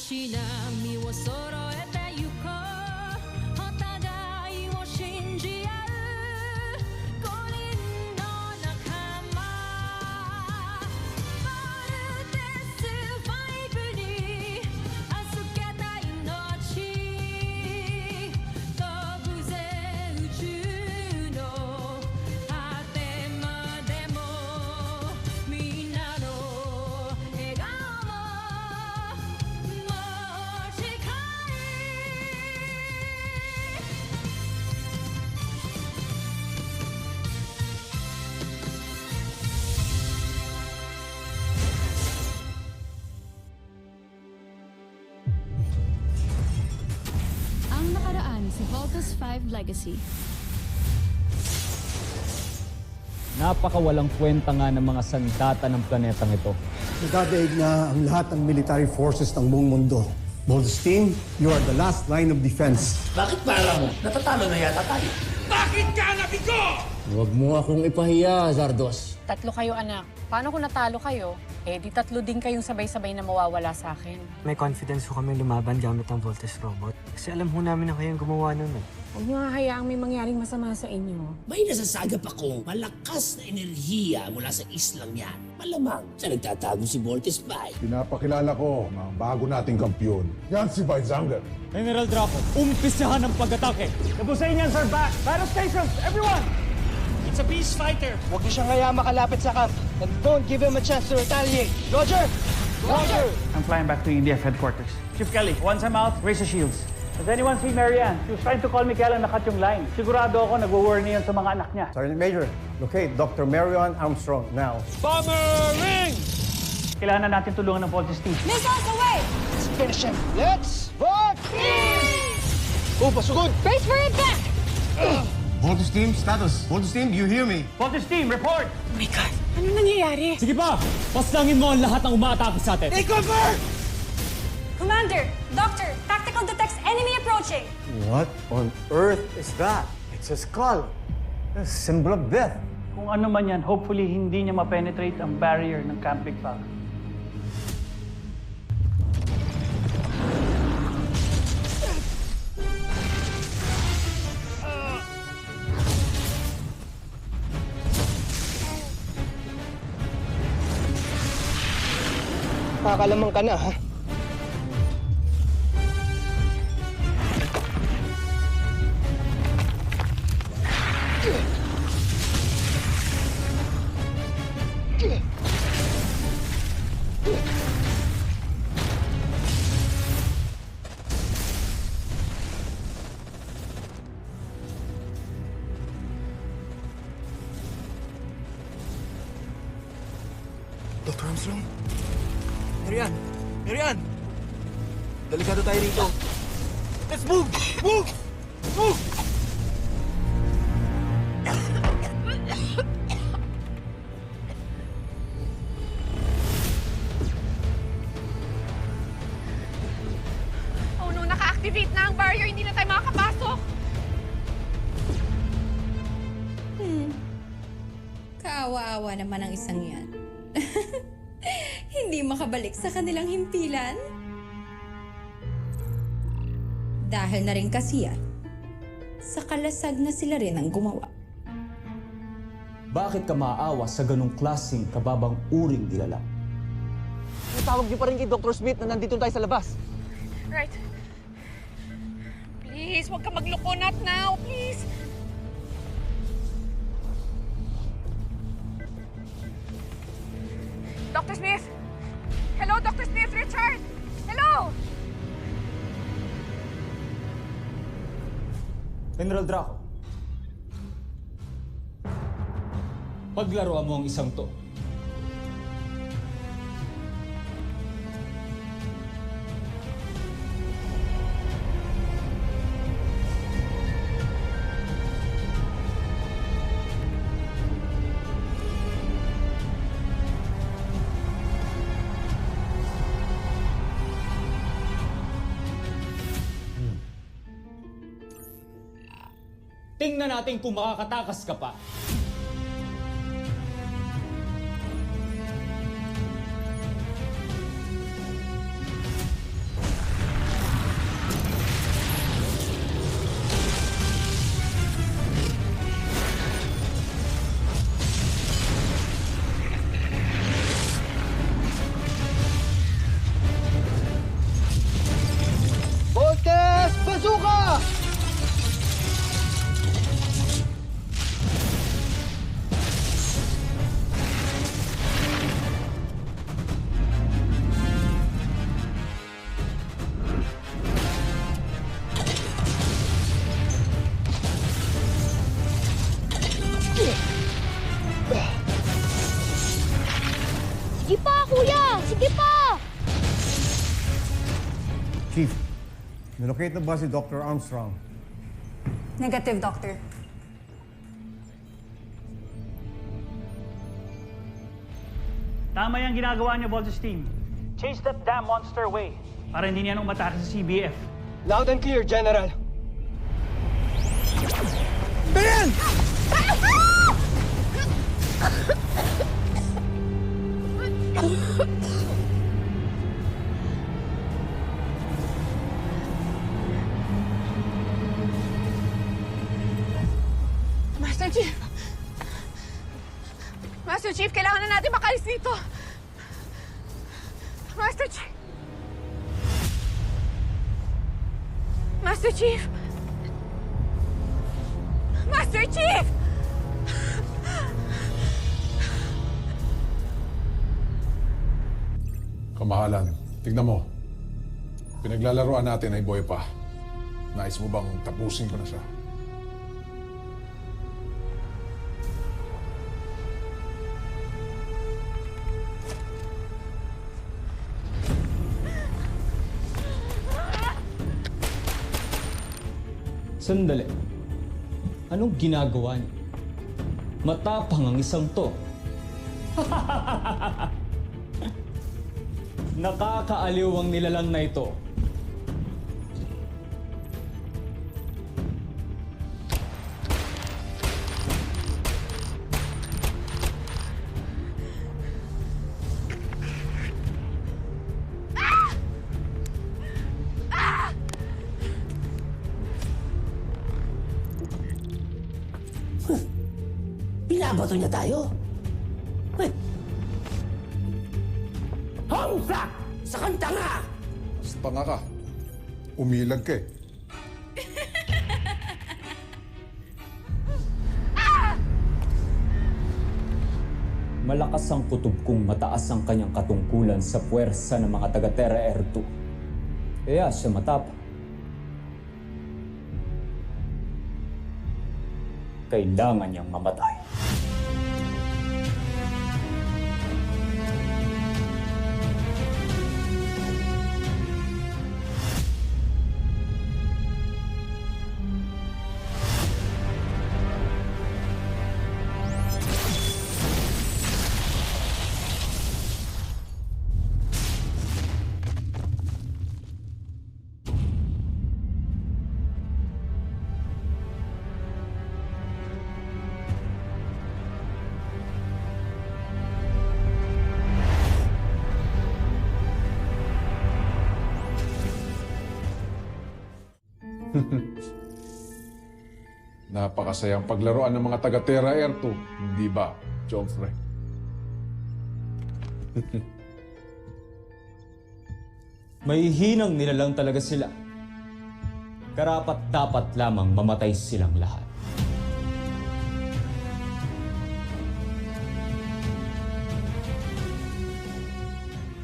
し波を揃えてゆこうお互いを信じ合う五人の仲間まるでスファイブに預けた命飛ぶぜ宇宙の果てまでもみんなの笑顔ももう近いAng nakaraan si Voltus 5 Legacy. Napakawalang kwenta nga ng mga sandata ng planetang ito. Nagdadaig na ang lahat ng military forces ng buong mundo. Voltus Team, you are the last line of defense. Bakit para mo? Natatalo na yata tayo. Bakit ka nabigo? Huwag mo akong ipahiya, Zardos. Tatlo kayo, anak. Paano kung natalo kayo? Eh, di tatlo din kayong sabay-sabay na mawawala sa akin. May confidence ho kami lumaban gamit ang Voltes robot. Kasi alam ho namin na kayong gumawa nun eh. Huwag niyo nga hayaang may mangyaring masama sa inyo. May nasasagap akong malakas na enerhiya mula sa islang yan. Malamang sa nagtatago si Voltes 5. Pinapakilala ko ang bago nating kampyon. Yan si Weizsanger. General Draco, umpisahan ang pag-atake! Kabusay niyan, sir, back! Battle stations, everyone! It's a peace fighter. Huwag niyo siyang hayaan makalapit sa camp. And don't give him a chance to retaliate. Roger! Roger! I'm flying back to EDF headquarters. Chief Kelly, once I'm out, raise the shields. Does anyone see Marianne? She was trying to call me kaya lang nakat yung line. Sigurado ako nag-warn yun sa mga anak niya. Sergeant Major, locate Dr. Marion Armstrong now. Bomber ring! Kailangan na natin tulungan ng Voltus Team. Missiles away! Let's finish him. Let's vote! Oh, pasugod! Brace for impact! Voltus Team, status. Voltus Team, you hear me? Voltus Team, report! Ano nangyayari? Sige pa! Paslangin mo ang lahat ng umaatake sa atin! Commander, Doctor, tactical detects enemy approaching. What on earth is that? It's a skull. A symbol of death. Kung ano man yan, hopefully hindi niya ma-penetrate ang barrier ng Camp Big Falcon. Kakalamang ka na, ha? Dr. Armstrong? Marianne! Marianne! Delikado tayo rito. Let's move! Move! Move! Oh no, naka-activate na ang barrier. Hindi na tayo makakapasok. Kaawa-awa naman ang isang yan. Hindi makabalik sa kanilang himpilan. Dahil na rin kasi yan, sa kalasag na sila rin ang gumawa. Bakit ka maaawa sa ganong klaseng kababang uring dilala? Tawag niyo pa rin kay Dr. Smith na nandito tayo sa labas. Right. Please, huwag ka magloko. Not now. Please. Dr. Smith! Hello, Dr. Smith! Richard! Hello! General Draco, paglaruan mo ang isang to. Tingnan natin kung makakatakas ka pa. kuya! Sige pa! Chief, nilocate na ba si Dr. Armstrong? Negative, Doctor. Tama yung ginagawa niyo, Voltes Team. Chase that damn monster away para hindi niya nang umatake sa CBF. Loud and clear, General. Marian! Master Chief! Master Chief, kailangan na natin makalis dito! Master Chief! Master Chief! Master Chief! Kamahalan, tignan mo. Pinaglalaroan natin ay buhay pa. Nais mo bang tapusin ko na siya? Sandali. Anong ginagawa niyo? Matapang ang isang to. Nakakaaliw ang nilalang na ito. Binabato niya tayo. Hongsak! Sa kanta nga! Basta nga ka. Umilag ka eh. Malakas ang kutob kung mataas ang kanyang katungkulan sa puwersa ng mga taga-Terra Air 2. Kaya siya matapang. Kailangan niyang mamatay. Napakasayang paglaruan ng mga taga-Terra Air 2, hindi ba, Joffrey? May hinang nilalang talaga sila. Karapat-dapat lamang mamatay silang lahat.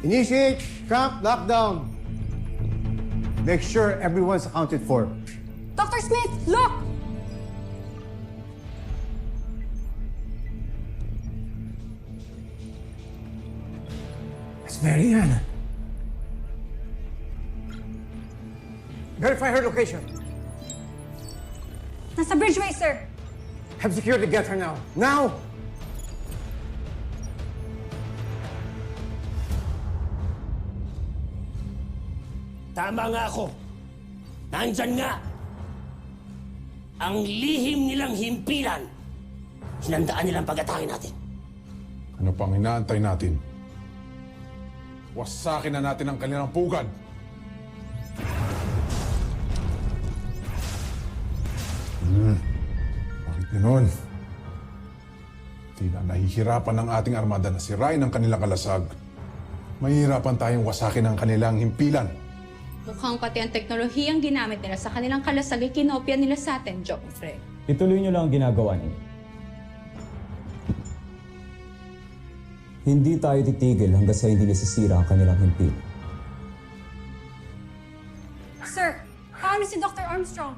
Initiate camp lockdown. Make sure everyone's accounted for. Dr. Smith, look! It's Marianne. Verify her location. Nasa Bridgeway, sir. Have security get her now. Now! Tama nga ako. Nandyan nga. Ang lihim nilang himpilan. Hinandaan nilang pag-atake natin. Ano pang inaantay natin? Wasakin na natin ang kanilang pugad. Bakit ganoon? Tila nahihirapan ng ating armada na sirain ang kanilang kalasag. Mahihirapan tayong wasakin ang kanilang himpilan. Mukhang pati ang teknolohiyang ginamit nila sa kanilang kalasag ay kinopya nila sa atin, Joffrey. Ituloy niyo lang ang ginagawa niyo. Hindi tayo titigil hanggang sa hindi nasisira ang kanilang himpilan. Sir, paano si Dr. Armstrong?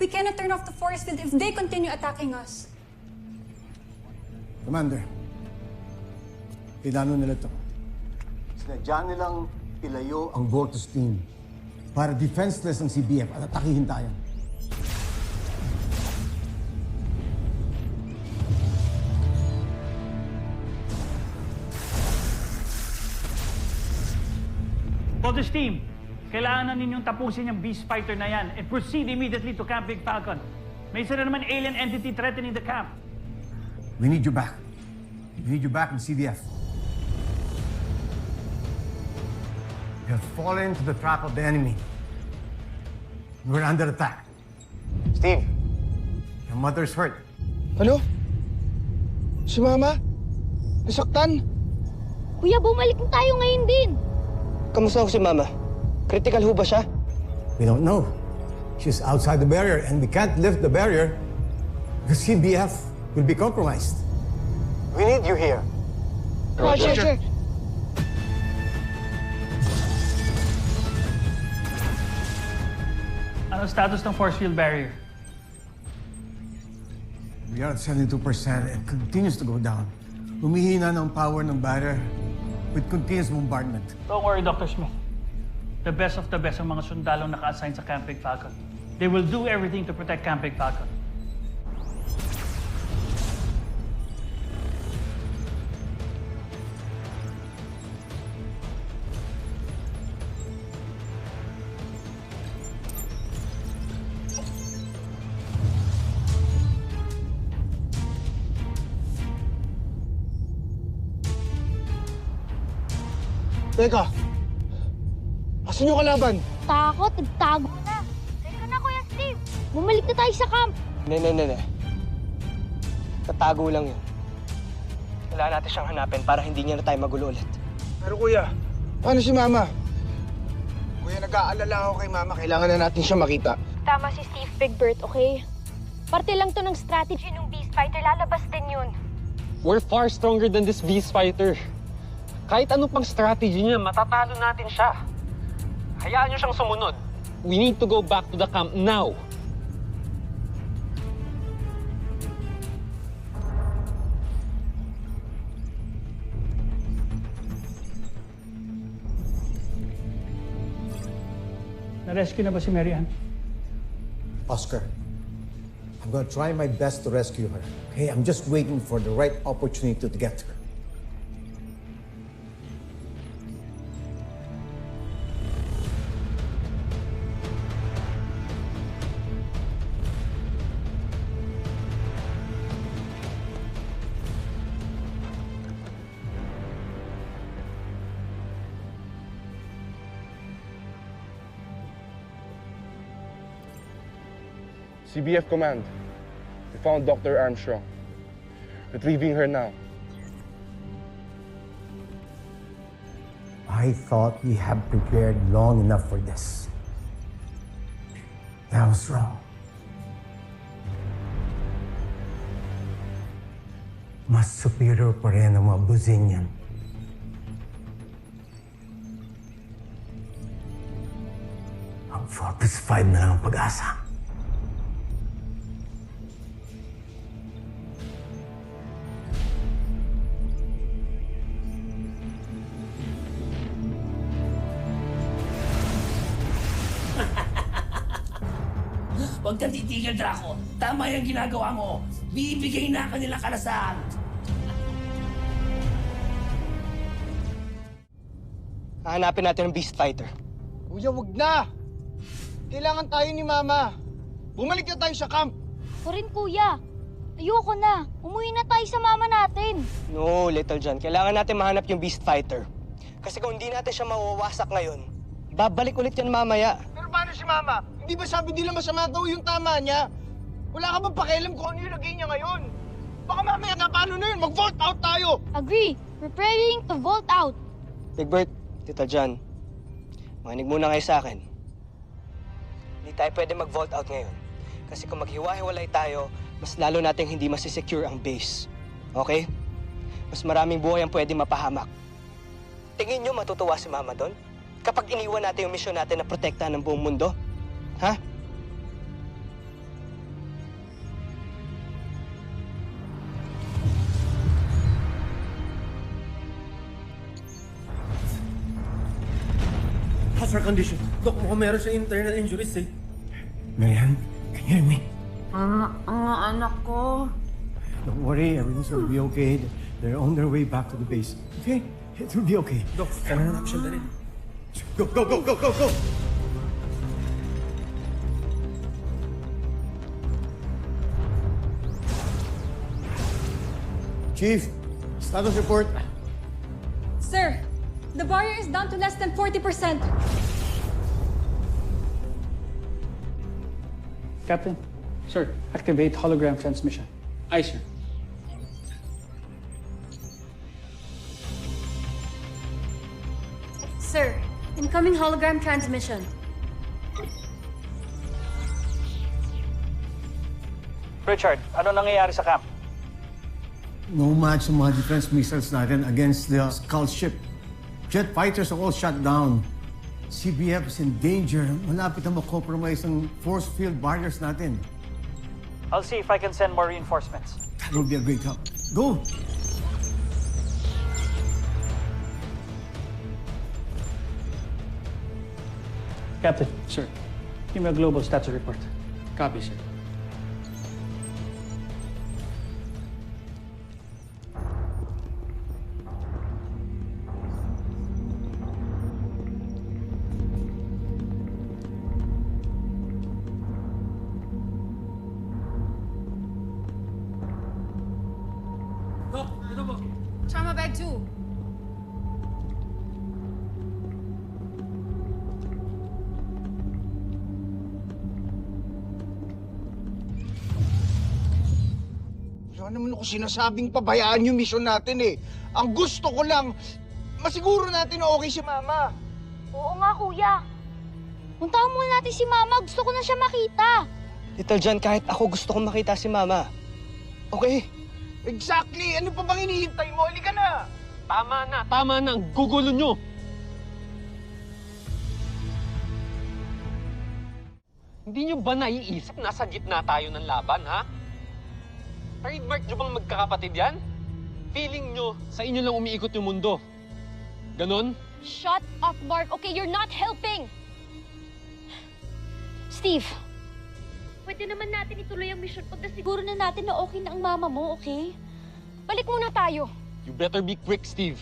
We cannot turn off the force field if they continue attacking us. Commander, pinano nila to. Sinadya nilang ilayo ang Voltus team para defenseless ang CBF at atakihin tayo. Voltus team, kailangan na ninyong tapusin yung beast fighter na yan and proceed immediately to Camp Big Falcon. May isa na naman alien entity threatening the camp. We need you back. We need you back in CBF. We have fallen into the trap of the enemy. We're under attack. Steve. Your mother's hurt. Ano? Si Mama? Nasaktan? Kuya, bumalik na tayo ngayon din. Kamusta si Mama? Critical ho ba siya? We don't know. She's outside the barrier and we can't lift the barrier because CBF will be compromised. We need you here. Roger. Ano status ng force field barrier? We are at 72% and continues to go down. Humihina ng power ng barrier with continuous bombardment. Don't worry, Dr. Smith. The best of the best ang mga sundalong naka-assign sa Camp Big Falcon. They will do everything to protect Camp Big Falcon. Teka. Asan yung kalaban? Takot, nagtago na. Teka na, Kuya Steve. Bumalik na tayo sa camp. Ne. Tatago lang yun. Kailangan natin siyang hanapin para hindi niya na tayo magulo ulit. Pero kuya, paano si Mama? Kuya, nag-aalala ako kay Mama. Kailangan na natin siya makita. Tama si Steve Bigbert, okay? Parte lang to ng strategy ng Beast Fighter. Lalabas din yun. We're far stronger than this beast fighter. Kahit ano pang strategy niya, matatalo natin siya. Hayaan niyo siyang sumunod. We need to go back to the camp now. Na-rescue na ba si Mary Ann? Oscar, I'm gonna try my best to rescue her. Okay, I'm just waiting for the right opportunity to get her. CBF Command, we found Dr. Armstrong. Retrieving her now. I thought we had prepared long enough for this. I was wrong. Mas superior pa rin ang mga Buzinian. Ang 4+5 na lang ang pag-asa. Huwag kang titigil, Draco. Tama yung ginagawa mo. Bibigay na kanilang kalasan. Hahanapin natin ang Beast Fighter. Kuya, wag na! Kailangan tayo ni Mama. Bumalik na tayo sa camp. Ako rin, Kuya. Ayoko na. Umuwi na tayo sa mama natin. No, Little John. Kailangan natin mahanap yung Beast Fighter. Kasi kung hindi natin siya mawawasak ngayon, babalik ulit yan mamaya. Pero paano si Mama? Hindi ba sabi nila masama daw yung tama niya? Wala ka bang pakialam kung ano yung lagay niya ngayon? Baka mamaya na paano na yun? Mag-vault out tayo! Agree. Preparing to vault out. Big Bert, Tita John, makinig muna kayo sa akin. Hindi tayo pwede mag-vault out ngayon. Kasi kung maghiwa-hiwalay tayo, mas lalo nating hindi masisecure ang base. Okay? Mas maraming buhay ang pwede mapahamak. Tingin nyo matutuwa si Mama doon? Kapag iniwan natin yung misyon natin na protektahan ng buong mundo? Ha? How's her condition? Dok, mukhang meron siya internal injuries eh. Marianne, can you hear me? Anak ko. Don't worry, everything's gonna be okay. They're on their way back to the base. Okay? It will be okay. Dok, kailangan natin siyang dalhin. Go, go, go, go, go, go! Chief, status report. Sir, the barrier is down to less than 40%. Captain, sir, activate hologram transmission. Aye, sir. Sir, incoming hologram transmission. Richard, ano nangyayari sa camp? No match sa mga defense missiles natin against the Skull ship. Jet fighters are all shut down. CBF is in danger. Malapit na ma-compromise ang force field barriers natin. I'll see if I can send more reinforcements. That will be a great help. Go! Captain, sir, give me a global status report. Copy, sir. Dok, ito po. Trauma bag 2. Wala naman ako sinasabing pabayaan yung mission natin eh. Ang gusto ko lang, masiguro natin na okay si Mama. Oo nga, kuya. Puntahan muna natin si Mama. Gusto ko na siya makita. Little John, kahit ako gusto kong makita si Mama. Okay? Exactly! Ano pa bang hinihintay mo? Halika na! Tama na, tama na. Ang gugulo nyo. Hindi nyo ba naiisip nasa gitna tayo ng laban, ha? Trademark nyo bang magkakapatid yan? Feeling nyo, sa inyo lang umiikot yung mundo. Ganon? Shut up, Mark. Okay, you're not helping. Steve, pwede naman natin ituloy ang mission pag nasiguro na natin na okay na ang mama mo, okay? Balik muna tayo. You better be quick, Steve.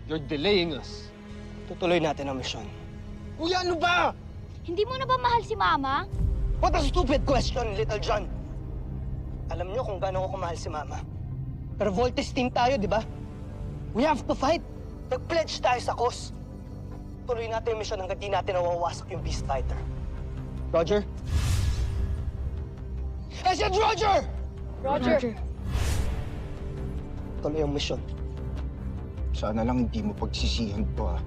You're delaying us. Tutuloy natin ang mission. Kuya, ano ba? Hindi mo na ba mahal si Mama? What a stupid question, Little John. Alam niyo kung gaano ko kumahal si Mama. Pero Voltes team tayo, di ba? We have to fight. Nag-pledge tayo sa cause. Tuloy natin yung mission hanggang di natin nawawasak yung Beast Fighter. Roger? I said Roger! Roger. Tuloy yung mission. Sana lang hindi mo pagsisihan to, ah.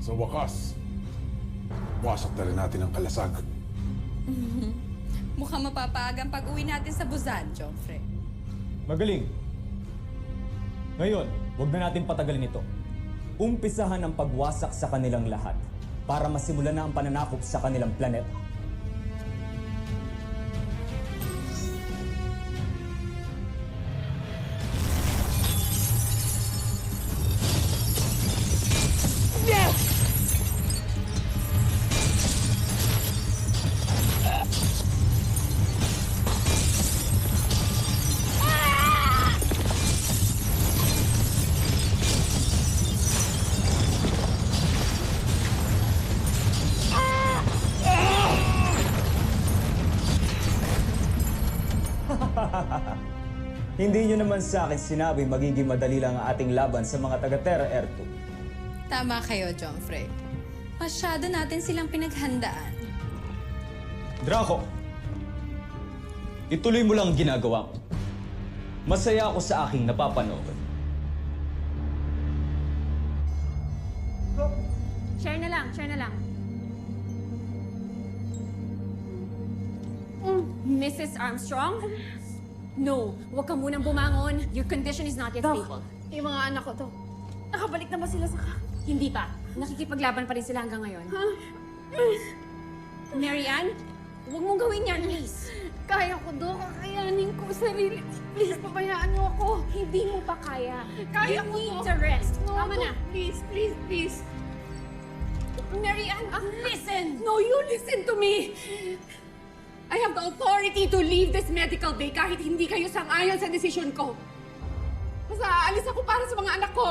Sa wakas, wasak na rin natin ang kalasag. Mukhang mapapaagang pag-uwi natin sa Busan, Joffrey. Magaling. Ngayon, huwag na natin patagalin ito. Umpisahan ang pagwasak sa kanilang lahat para masimulan na ang pananakop sa kanilang planeta. Hindi nyo naman sa akin sinabi magiging madali lang ang ating laban sa mga taga-Terra Air 2. Tama kayo, Joffrey. Masyado natin silang pinaghandaan. Draco, ituloy mo lang ang ginagawa mo. Masaya ako sa aking napapanood. Share na lang, share na lang. Mrs. Armstrong? No, huwag ka munang bumangon. Your condition is not yet stable. Yung mga anak ko to, nakabalik na ba sila sa Hindi pa. Nakikipaglaban pa rin sila hanggang ngayon. Mary Ann, huwag mong gawin yan, please. Kaya ko, Dok. Kakayanin ko sarili ko. Please, pabayaan niyo ako. Hindi mo pa kaya. Kaya You ko, need Dok. to rest. No, Tama Dok. na. Please, please, please. Marian, listen! No, you listen to me. I have the authority to leave this medical bay kahit hindi kayo sang-ayon sa desisyon ko. Basta aalis ako para sa mga anak ko.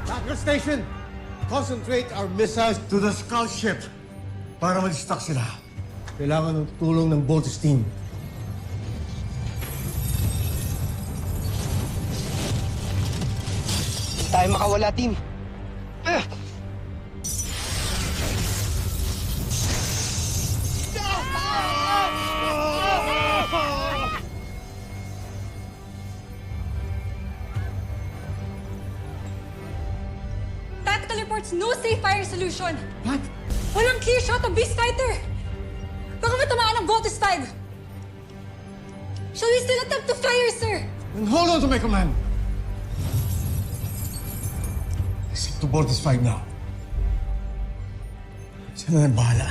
Tracker Station, concentrate our missiles to the scout ship para mag-stuck sila. Kailangan ng tulong ng Voltes team. Hindi tayo makawala, team. Tactical reports, no safe fire solution. What? Walang clear shot of Beast Fighter. Baka matamaan ang Voltes 5. Shall we still attempt to fire, sir? Then hold on to my command. Stick to Voltes 5 now. Sila na bahala.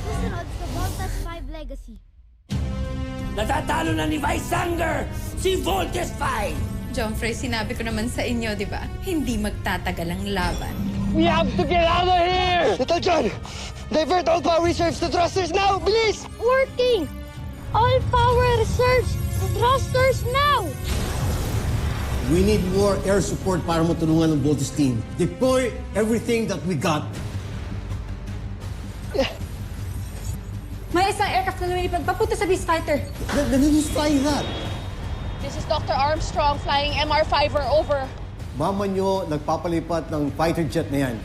Susunod sa Voltes 5 Legacy. Natatalo na ni Vice Sanger, si Voltes 5! John Frey, sinabi ko naman sa inyo, di ba? Hindi magtatagal ang laban. We have to get out of here! Little John, divert all power reserves to thrusters now, bilis! Working! All power reserves to thrusters now! We need more air support para matulungan ng Voltes team. Deploy everything that we got. May isang aircraft na lumilipad papunta sa Beast Fighter. Then who's flying that? This is Dr. Armstrong flying MR-5 over. Mama nyo nagpapalipat ng fighter jet na yan.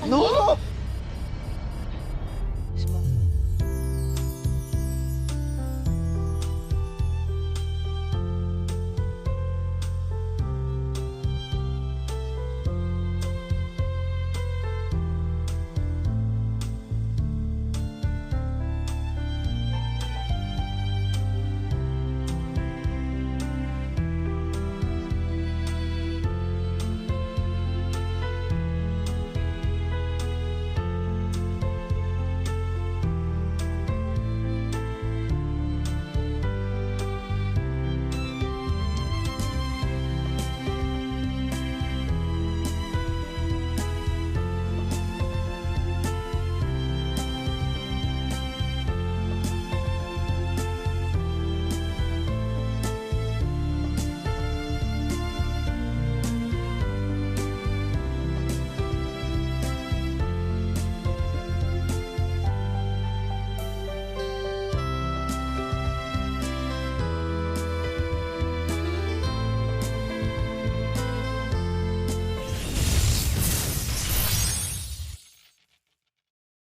No!